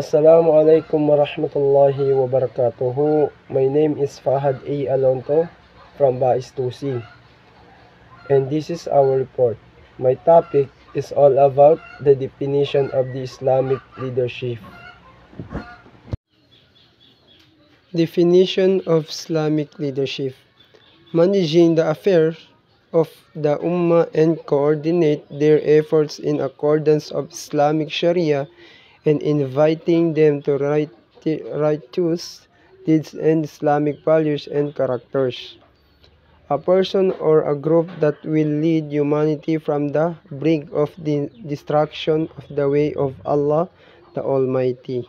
Assalamu alaikum warahmatullahi wabarakatuh. My name is Fahad A. Alonto from Bais 2C, and this is our report. My topic is all about the definition of the Islamic leadership. Definition of Islamic leadership: managing the affairs of the Ummah and coordinate their efforts in accordance of Islamic Sharia and inviting them to righteous deeds and Islamic values and characters. A person or a group that will lead humanity from the brink of the destruction of the way of Allah the Almighty.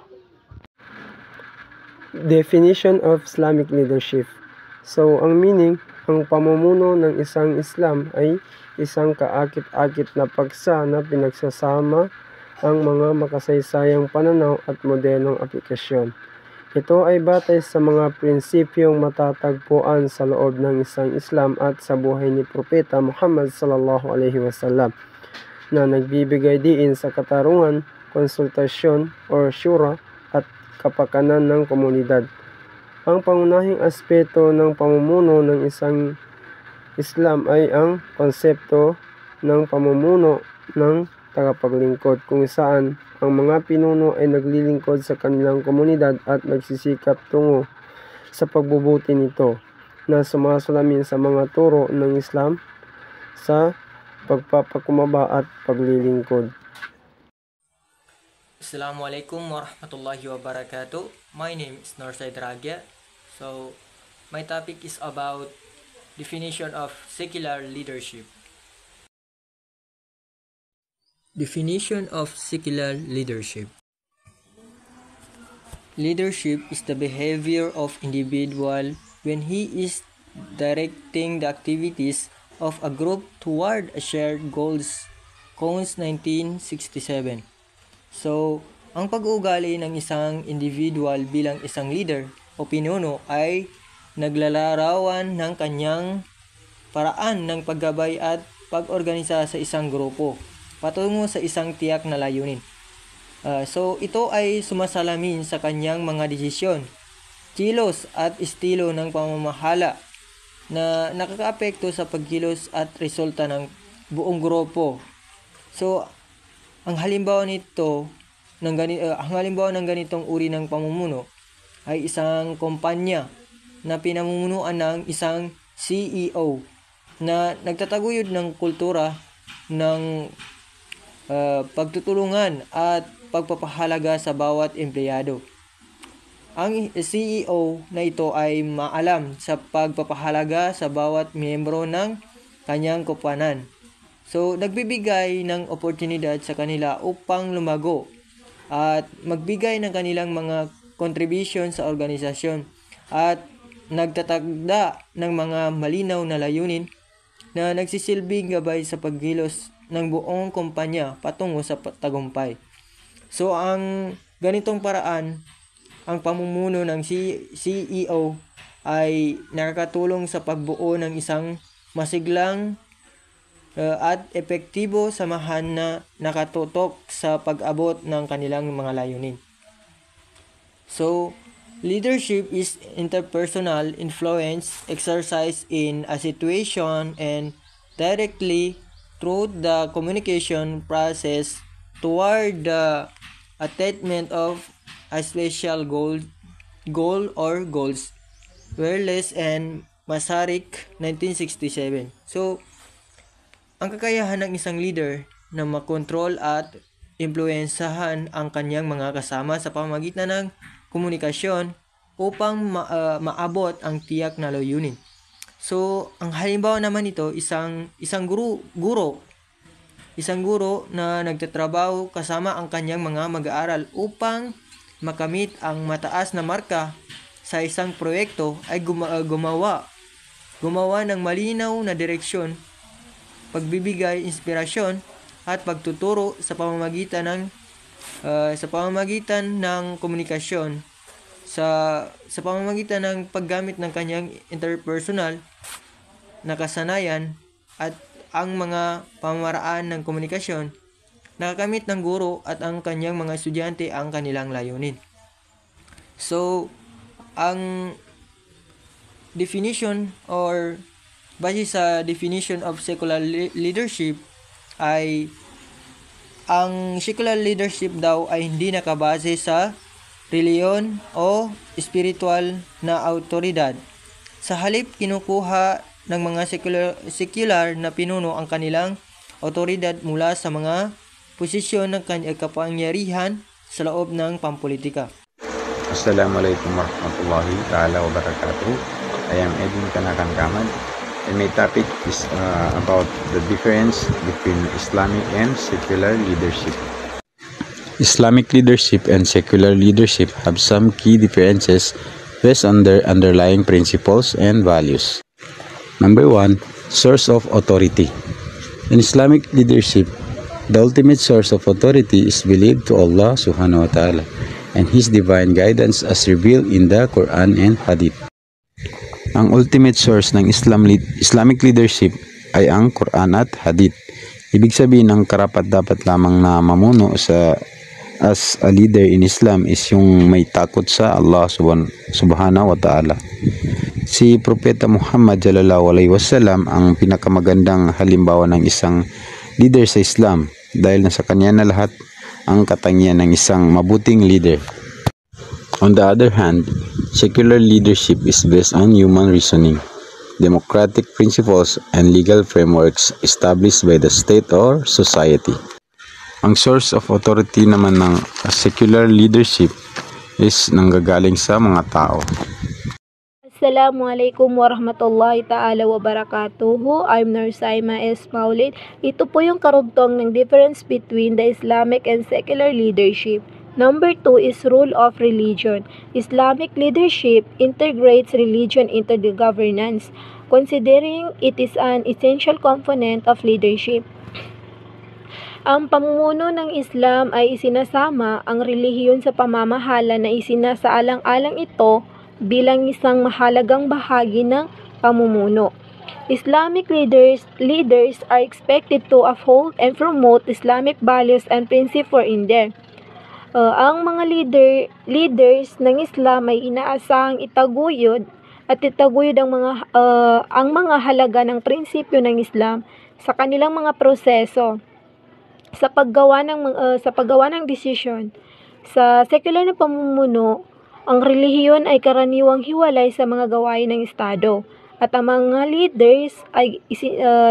Definition of Islamic leadership. So, ang meaning, ang pamumuno ng isang Islam ay isang kaakit-akit na paksa na pinagsasama ang mga makasaysayang pananaw at modernong aplikasyon. Ito ay batay sa mga prinsipyong matatagpuan sa loob ng isang Islam at sa buhay ni Propeta Muhammad sallallahu alaihi wasallam na nagbibigay diin sa katarungan, konsultasyon o syura at kapakanan ng komunidad. Ang pangunahing aspeto ng pamumuno ng isang Islam ay ang konsepto ng pamumuno ng tagapaglingkod, kung saan ang mga pinuno ay naglilingkod sa kanilang komunidad at nagsisikap tungo sa pagbubuti nito na sumasalamin sa mga turo ng Islam sa pagpapakumbaba at paglilingkod. Assalamualaikum warahmatullahi wabarakatuh. My name is Norsaid Ragia. So, my topic is about definition of secular leadership. Definition of secular leadership. Leadership is the behavior of individual when he is directing the activities of a group toward a shared goals. Cons 1967. So, ang pag-uugali ng isang individual bilang isang leader o pinuno ay naglalarawan ng kanyang paraan ng paggabay at pag-organisa sa isang grupo patungo sa isang tiyak na layunin. So, ito ay sumasalamin sa kanyang mga desisyon, kilos at estilo ng pamamahala na nakakaapekto sa pagkilos at resulta ng buong grupo. So, ang halimbawa ng ganitong uri ng pamumuno ay isang kumpanya na pinamumunuan ng isang CEO na nagtataguyod ng kultura ng pagtutulungan at pagpapahalaga sa bawat empleyado. Ang CEO na ito ay maalam sa pagpapahalaga sa bawat miyembro ng kanyang kumpanan. So, nagbibigay ng oportunidad sa kanila upang lumago at magbigay ng kanilang mga contribution sa organisasyon at nagtatagda ng mga malinaw na layunin na nagsisilbing gabay sa pagkilos ng buong kumpanya patungo sa tagumpay. So, ang ganitong paraan, ang pamumuno ng CEO ay nakakatulong sa pagbuo ng isang masiglang at epektibo samahan na nakatutok sa pag-abot ng kanilang mga layunin. So, leadership is interpersonal influence exercised in a situation and directly through the communication process toward the attainment of a special goal or goals. Werles and Masaryk, 1967. So, ang kakayahan ng isang leader na makontrol at impluwensahan ang kanyang mga kasama sa pamamagitan ng komunikasyon upang maabot ang tiyak na layunin. So, ang halimbawa naman ito, isang guro na nagtatrabaho kasama ang kanyang mga mag-aaral upang makamit ang mataas na marka sa isang proyekto ay gumawa ng malinaw na direksyon, pagbibigay inspirasyon at pagtuturo sa pamamagitan ng komunikasyon, sa pamamagitan ng paggamit ng kanyang interpersonal na kasanayan at ang mga pamamaraan ng komunikasyon nakakamit ng guro at ang kanyang mga estudyante ang kanilang layunin. So, ang definition or base sa definition of secular leadership ay ang secular leadership daw ay hindi nakabase sa reliyon o spiritual na autoridad. Sa halip, kinukuha ng mga secular na pinuno ang kanilang autoridad mula sa mga posisyon ng kapangyarihan sa loob ng pampolitika. Assalamualaikum warahmatullahi ta'ala wabarakatuh. I am Edwin Kanakan Kamad, and my topic is about the difference between Islamic and secular leadership. Islamic leadership and secular leadership have some key differences based on their underlying principles and values. Number 1, source of authority. In Islamic leadership, the ultimate source of authority is believed to Allah subhanahu wa ta'ala and His divine guidance as revealed in the Quran and Hadith. Ang ultimate source ng Islamic leadership ay ang Quran at Hadith. Ibig sabihin, ang karapat-dapat lamang na mamuno as a leader in Islam is yung may takot sa Allah subhanahu wa ta'ala. Si Propeta Muhammad sallallahu alaihi wasallam ang pinakamagandang halimbawa ng isang leader sa Islam dahil nasa kanya na lahat ang katangian ng isang mabuting leader. On the other hand, secular leadership is based on human reasoning, democratic principles, and legal frameworks established by the state or society. Ang source of authority naman ng secular leadership is nanggagaling sa mga tao. Assalamualaikum warahmatullahi ta'ala wabarakatuhu. I'm Nursaima S. Maulid. Ito po yung karugtong ng difference between the Islamic and secular leadership. Number 2 is rule of religion. Islamic leadership integrates religion into the governance, considering it is an essential component of leadership. Ang pamumuno ng Islam ay isinasama ang relihiyon sa pamamahala na isinasaalang-alang ito bilang isang mahalagang bahagi ng pamumuno. Islamic leaders are expected to uphold and promote Islamic values and principles in there. Ang mga leaders ng Islam ay inaasahang itaguyod ang mga halaga ng prinsipyo ng Islam sa kanilang mga proseso sa paggawa ng desisyon. Sa secular na pamumuno, ang relihiyon ay karaniwang hiwalay sa mga gawain ng Estado at ang mga leaders ay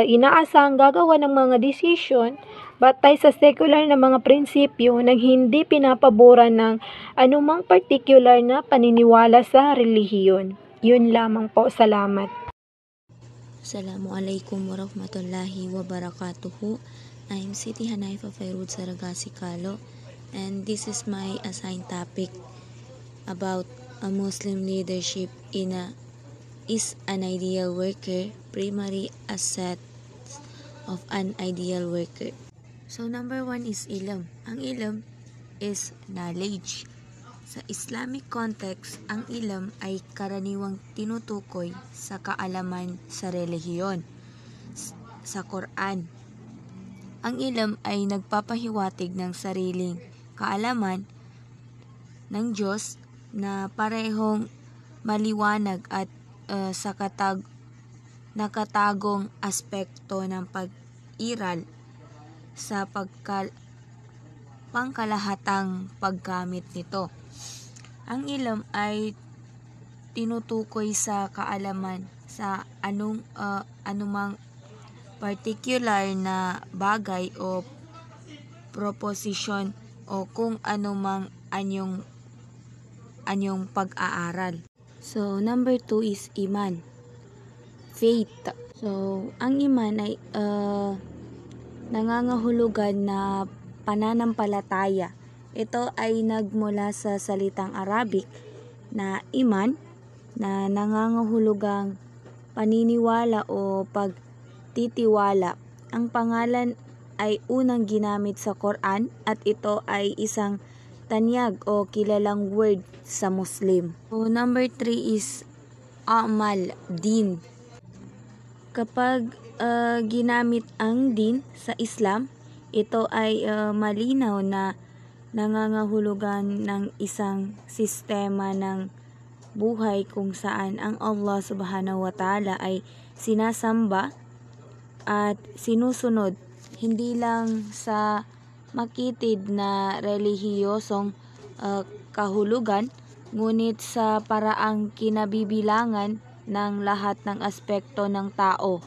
inaasahang gagawa ng mga desisyon batay sa secular na mga prinsipyo nang hindi pinapaboran ng anumang particular na paniniwala sa relihiyon. Yun lamang po. Salamat. Assalamualaikum warahmatullahi wabarakatuhu. I'm Siti Hanaifa Fairud Saragasi Kalo, and this is my assigned topic about a Muslim leadership is an ideal worker, primary asset of an ideal worker. So number 1 is ilm. Ang ilm is knowledge. Sa Islamic context, ang ilm ay karaniwang tinutukoy sa kaalaman sa relihiyon. Sa Quran, ang ilm ay nagpapahiwatig ng sariling kaalaman ng Diyos na parehong maliwanag at sa nakatagong aspekto ng pag-iral sa pangkalahatang paggamit nito. Ang ilm ay tinutukoy sa kaalaman sa anumang particular na bagay o proposition o kung anumang anyong pag-aaral. So, number 2 is iman. Faith. So, ang iman ay nangangahulugan na pananampalataya. Ito ay nagmula sa salitang Arabic na iman na nangangahulugang paniniwala o pagtitiwala. Ang pangalan ay unang ginamit sa Quran at ito ay isang tanyag o kilalang word sa Muslim. So, number 3 is amal, din. Kapag ginamit ang din sa Islam, Ito ay malinaw na nangangahulugan ng isang sistema ng buhay kung saan ang Allah Subhanahu wa Ta'ala ay sinasamba at sinusunod hindi lang sa makitid na relihiyosong kahulugan, ngunit sa paraang kinabibilangan ng lahat ng aspekto ng tao.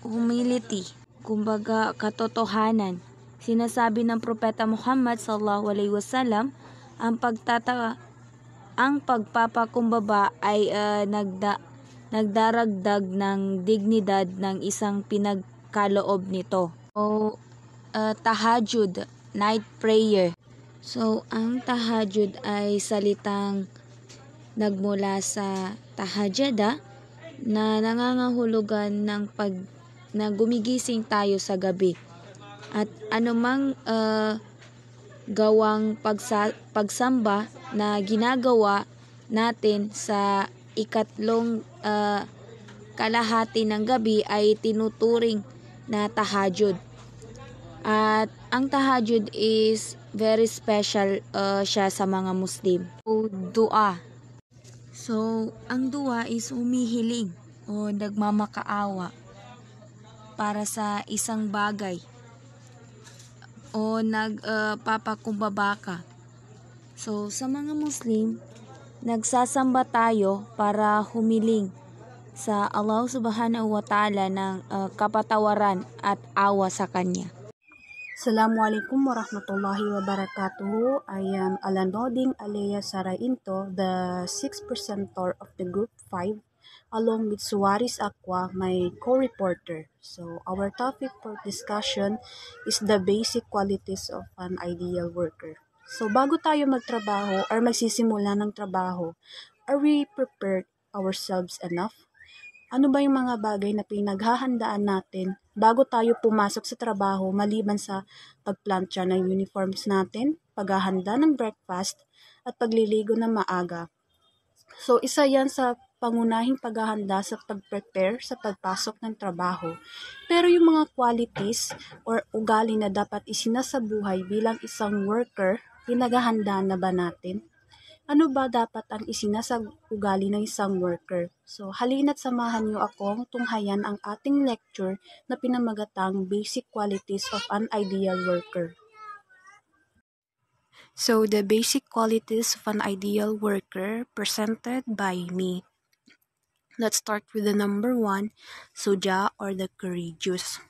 Humility, kumbaga katotohanan. Sinasabi ng Propeta Muhammad sallallahu alaihi wasallam, ang pagpapakumbaba ay nagdaragdag ng dignidad ng isang pinagkaloob nito. O tahajjud, night prayer. So, ang tahajjud ay salitang nagmula sa tahajjada na nangangahulugan na gumigising tayo sa gabi. At anumang gawang pagsamba na ginagawa natin sa ikatlong kalahati ng gabi ay tinuturing na tahajjud. At ang tahajjud is very special siya sa mga Muslim. O dua. So, ang dua is humihiling o nagmamakaawa para sa isang bagay o nagpapakumbaba ka. So, sa mga Muslim, nagsasamba tayo para humiling sa Allah Subhanahu wa Ta'ala ng kapatawaran at awa sa Kanya. Assalamualaikum warahmatullahi wabarakatuh. I am Alanoding Alea Sarainto, the 6th presenter of the Group 5, along with Suarez Aqua, my co-reporter. So, our topic for discussion is the basic qualities of an ideal worker. So, bago tayo magtrabaho or magsisimula ng trabaho, are we prepared ourselves enough? Ano ba yung mga bagay na pinaghahandaan natin bago tayo pumasok sa trabaho maliban sa pagplantya ng uniforms natin, paghahanda ng breakfast, at pagliligo ng maaga? So, isa yan sa pangunahing paghahanda sa pag-prepare sa pagpasok ng trabaho. Pero yung mga qualities or ugali na dapat isinasabuhay bilang isang worker, pinaghahandaan na ba natin? Ano ba dapat ang isinasabugali ng isang worker? So, halina't samahan niyo akong tunghayan ang ating lecture na pinamagatang Basic Qualities of an Ideal Worker. So, the basic qualities of an ideal worker presented by me. Let's start with the number 1, suja or the courageous.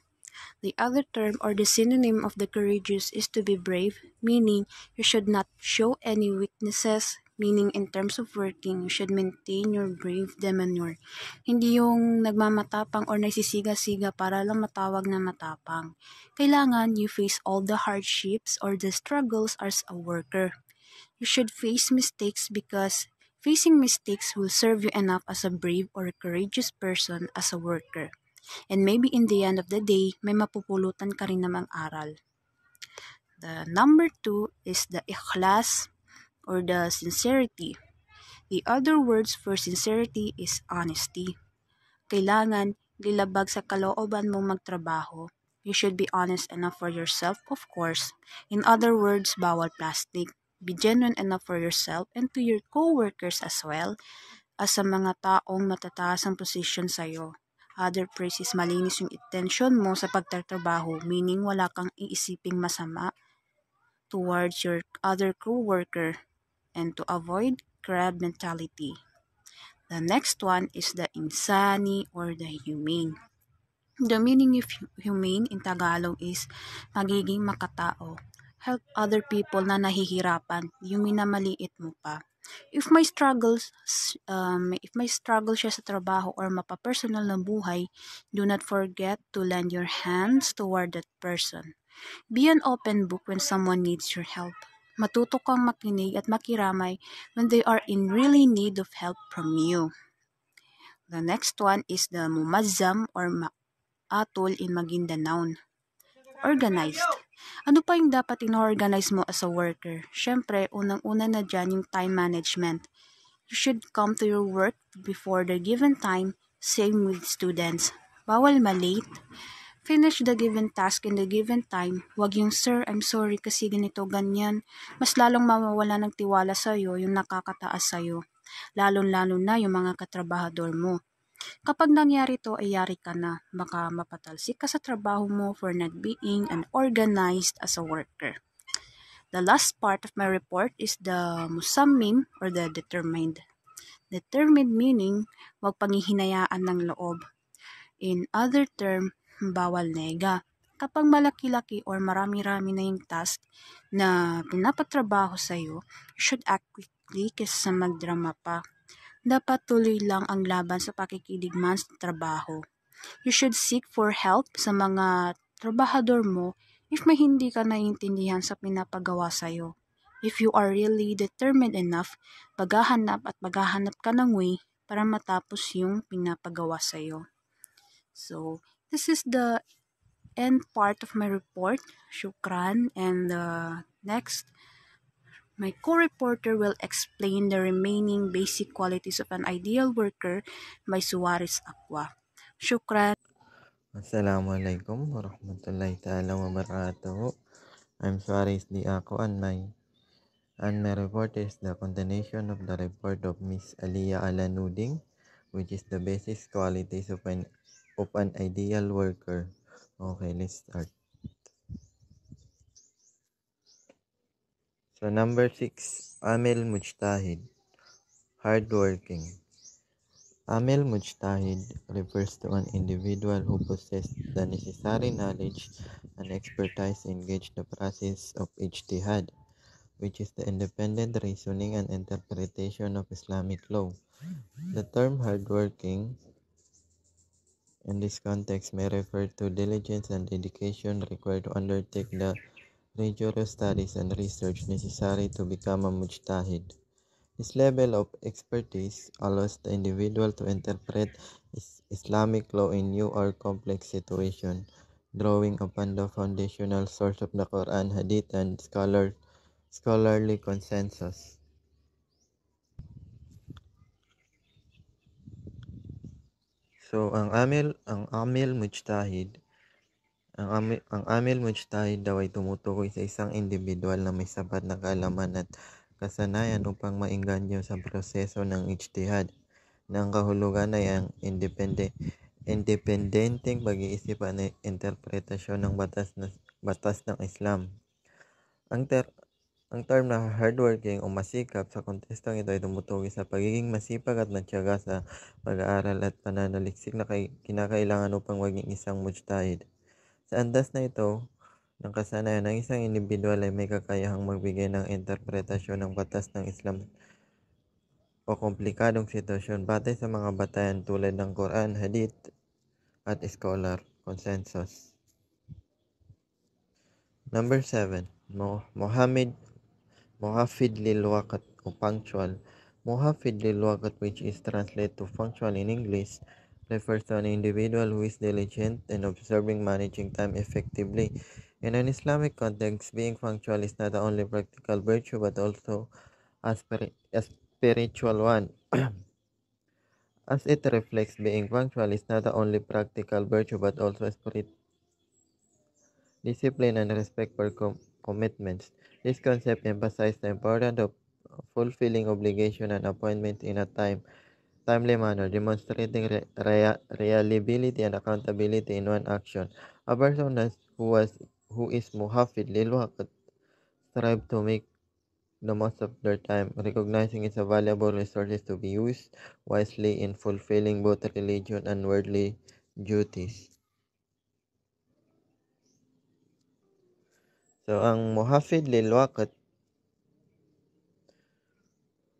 The other term or the synonym of the courageous is to be brave, meaning you should not show any weaknesses, meaning in terms of working, you should maintain your brave demeanor. Hindi yung nagmamatapang or nagsisiga-siga para lang matawag na matapang. Kailangan you face all the hardships or the struggles as a worker. You should face mistakes because facing mistakes will serve you enough as a brave or a courageous person as a worker. And maybe in the end of the day, may mapupulutan ka rin namang aral. The number 2 is the ikhlas or the sincerity. The other words for sincerity is honesty. Kailangan lilabag sa kalooban mong magtrabaho. You should be honest enough for yourself, of course. In other words, bawal plastic. Be genuine enough for yourself and to your co-workers as well as sa mga taong matataas ang posisyon sa'yo. Other phrase is malinis yung intention mo sa pagtatrabaho, meaning wala kang iisiping masama towards your other co-worker and to avoid crab mentality. The next one is the insani or the humane. The meaning of humane in Tagalog is magiging makatao. Help other people na nahihirapan, yung minamaliit mo pa. If may struggle siya sa trabaho or mapapersonal na buhay, do not forget to lend your hands toward that person. Be an open book when someone needs your help. Matuto kang makinig at makiramay when they are in really need of help from you. The next one is the mumazzam or maatul in Maguindanao. Organized. Ano pa yung dapat in-organize mo as a worker? Siyempre, unang-una na dyan yung time management. You should come to your work before the given time, same with students. Bawal malate. Finish the given task in the given time. Huwag yung, "Sir, I'm sorry kasi ganito, ganyan." Mas lalong mawawala ng tiwala sa'yo yung nakakataas sa'yo. Lalong-lalo na yung mga katrabahador mo. Kapag nangyari to, ay yari ka na. Baka mapatalsik ka sa trabaho mo for not being unorganized as a worker. The last part of my report is the musammim or the determined. Determined meaning, huwag panghihinayaan ng loob. In other term, bawal nega. Kapag malaki-laki or marami-rami na yung task na pinapatrabaho sa'yo, you should act quickly kaysa magdrama pa. Dapat tuloy lang ang laban sa pakikidigman sa trabaho. You should seek for help sa mga trabahador mo if may hindi ka naiintindihan sa pinapagawa sa'yo. If you are really determined enough, maghahanap ka ng way para matapos yung pinapagawa sa'yo. So, this is the end part of my report. Shukran. And next, my co-reporter will explain the remaining basic qualities of an ideal worker by Suarez Aqua. Shukran. Assalamualaikum warahmatullahi ta'ala wabarakatuh. I'm Suarez D. Ako and my report is the continuation of the report of Miss Aliyah Alanuding, which is the basic qualities of an ideal worker. Okay, let's start. So number 6, Amil Mujtahid, hardworking. Amil Mujtahid refers to an individual who possesses the necessary knowledge and expertise to engage the process of ijtihad, which is the independent reasoning and interpretation of Islamic law. The term hardworking in this context may refer to diligence and dedication required to undertake the rigorous studies and research necessary to become a mujtahid. This level of expertise allows the individual to interpret Islamic law in new or complex situations, drawing upon the foundational source of the Quran, Hadith, and scholarly consensus. So, ang amil mujtahid daw ay tumutukoy sa isang individual na may sapat na kaalaman at kasanayan upang maengganyo sa proseso ng ijtihad, na ang kahulugan ay ang independenteng pag-iisip at interpretasyon ng batas ng Islam. Ang term na hardworking o masikap sa kontestong ito ay tumutukoy sa pagiging masipag at matyaga sa pag-aaral at pananaliksik na kinakailangan upang maging isang mujtahid. Sa andas na ito ng kasanayan, ang isang individual ay may kakayahang magbigay ng interpretasyon ng batas ng Islam o komplikadong sitwasyon batay sa mga batayan tulad ng Quran, Hadith, at scholar consensus. Number 7, Muhafid lil waqt o punctual. Muhafid lil waqt, which is translated to punctual in English, refers to an individual who is diligent in observing managing time effectively. In an Islamic context, being punctual is not only practical virtue but also a spiritual one. As it reflects, being punctual is not only practical virtue but also a discipline and respect for commitments. This concept emphasizes the importance of fulfilling obligation and appointments in a timely manner, demonstrating reliability and accountability in one action. A person who is muhafid lil waqt strive to make the most of their time, recognizing its valuable resources to be used wisely in fulfilling both religion and worldly duties. So, ang muhafid lil waqt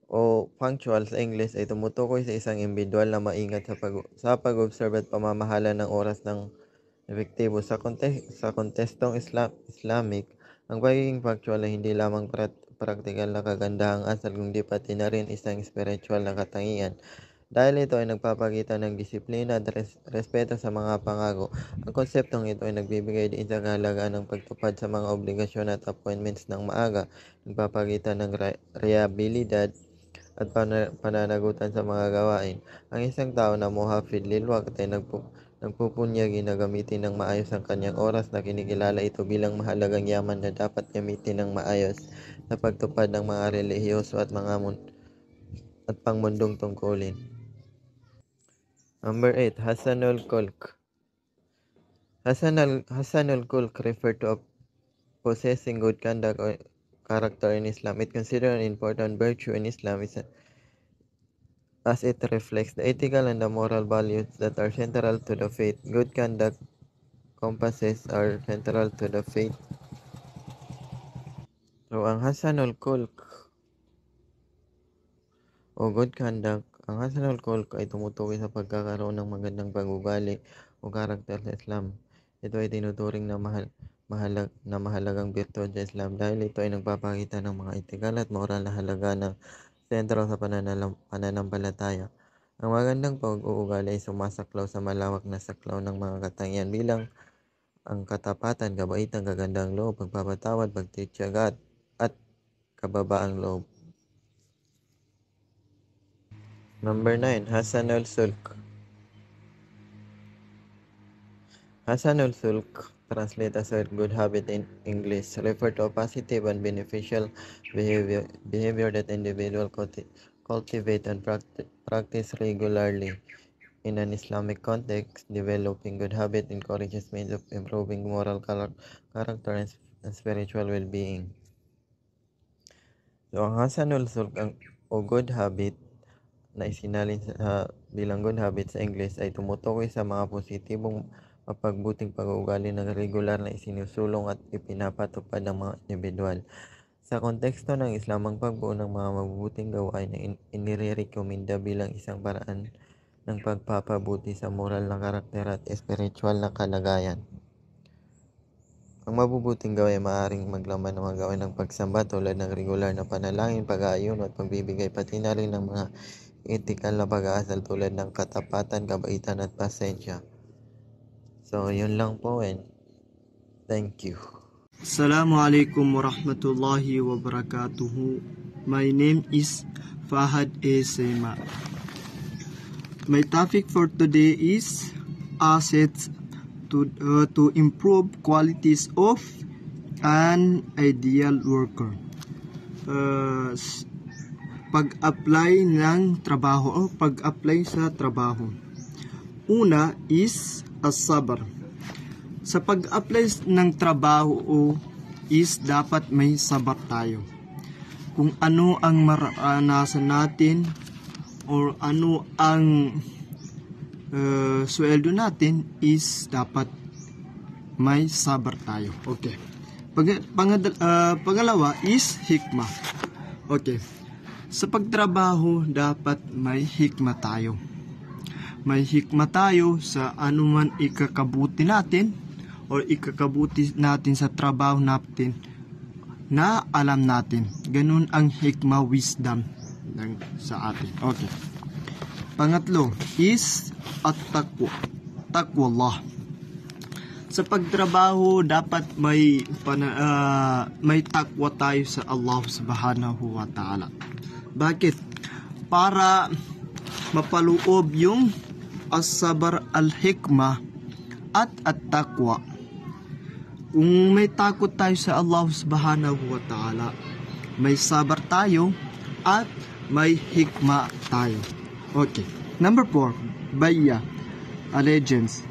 o punctual sa English ay tumutukoy sa isang individual na maingat sa pag-observe at pamamahala ng oras ng epektibo. Sa kontestong Islamic, ang pagiging punctual ay hindi lamang practical na kagandahang asal, kundi pati na rin isang spiritual na katangian. Dahil ito ay nagpapakita ng disiplina at respeto sa mga pangako. Ang konseptong ito ay nagbibigay din sa kahalagaan ng pagtupad sa mga obligasyon at appointments ng maaga, nagpapakita ng reliabilidad at pananagutan sa mga gawain. Ang isang tao na muhafid lil waqt ay nagpupunyagi na gamitin ng maayos ang kanyang oras na kinikilala ito bilang mahalagang yaman na dapat gamitin ng maayos sa pagtupad ng mga relihiyoso at pangmundong tungkulin. Number 8. Hasanul Khulq. Hasanul Khulq refer to possessing good conduct or character in Islam. It considered an important virtue in Islam as it reflects the ethical and the moral values that are central to the faith. Good conduct compasses are central to the faith. So, ang Hasanul Khulq o good conduct, ang Hasanul Khulq ay tumutukoy sa pagkakaroon ng magandang pag-ugali o karakter sa Islam. Ito ay tinuturing na mahalagang birtud sa Islam dahil ito ay nagpapakita ng mga etikal at moral na halaga ng sentro sa pananampalataya. Ang magandang pag-uugali ay sumasaklaw sa malawak na saklaw ng mga katangian bilang ang katapatan, kabaitan, kagandang loob, pagpapatawad, pagtitiyaga at kababaang loob. Number 9. Hasanul Khulq. Hasanul Khulq, translate as a good habit in English, refer to a positive and beneficial behavior that individual cultivate and practice regularly. In an Islamic context, developing good habit encourages means of improving moral character and spiritual well-being. So, ang Hasanul Khulq o good habit na isinalin bilang good habit sa English ay tumutukoy sa mga positibong mapagbuting pag-uugali na regular na isinusulong at ipinapatupad ng mga individual. Sa konteksto ng Islam, ang pagbuo ng mga mabubuting gawain na inirekomenda bilang isang paraan ng pagpapabuti sa moral na karakter at espiritual na kalagayan. Ang mabubuting gawain ay maaaring maglaman ng mga gawain ng pagsamba tulad ng regular na panalangin, pag-aayuno at pagbibigay, pati na rin ng mga etikal na pag-aasal tulad ng katapatan, kabaitan at pasensya. So, yun lang po and thank you. Assalamualaikum warahmatullahi wabarakatuh. My name is Fahad A. Sema. My topic for today is assets to improve qualities of an ideal worker. Pag-apply ng trabaho o pag-apply sa trabaho. Una is as-sabr. Sa pag-apply ng trabaho is dapat may sabar tayo. Kung ano ang maranasan natin or ano ang sweldo natin is dapat may sabar tayo. Okay. Pangalawa is hikmah. Okay. Sa pagtrabaho dapat may hikmah tayo. May hikmah tayo sa anuman ikakabuti natin o ikakabuti natin sa trabaho natin na alam natin. Ganun ang hikmah, wisdom sa atin. Okay. Pangatlo is at-taqwa. Taqwallah. Sa pagtrabaho dapat may takwa tayo sa Allah Subhanahu wa Ta'ala. Bakit? Para mapaloob yung as-sabar, al-hikmah at at-taqwa. Kung may takot tayo sa Allah Subhanahu wa Ta'ala, may sabar tayo at may hikmah tayo. Okay. Number 4, bayya, allegiance.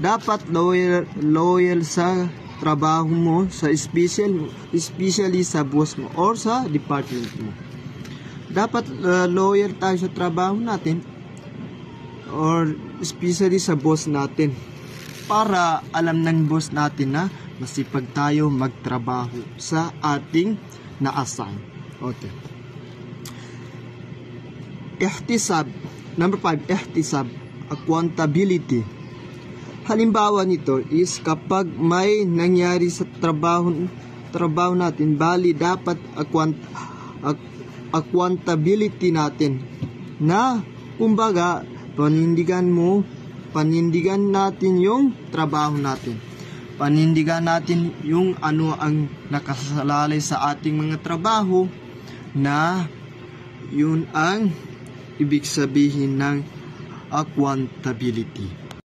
Dapat loyal sa trabaho mo, sa especially sa boss mo or sa department mo. Dapat loyal tayo sa trabaho natin or especially sa boss natin para alam ng boss natin na masipag tayo magtrabaho sa ating na-assign. Okay. Ihtisab. Number 5, ihtisab. Accountability. Halimbawa nito is kapag may nangyari sa trabaho natin, bali dapat accountability natin na kumbaga panindigan natin yung trabaho natin. Panindigan natin yung ano ang nakasalalay sa ating mga trabaho na yun ang ibig sabihin ng accountability.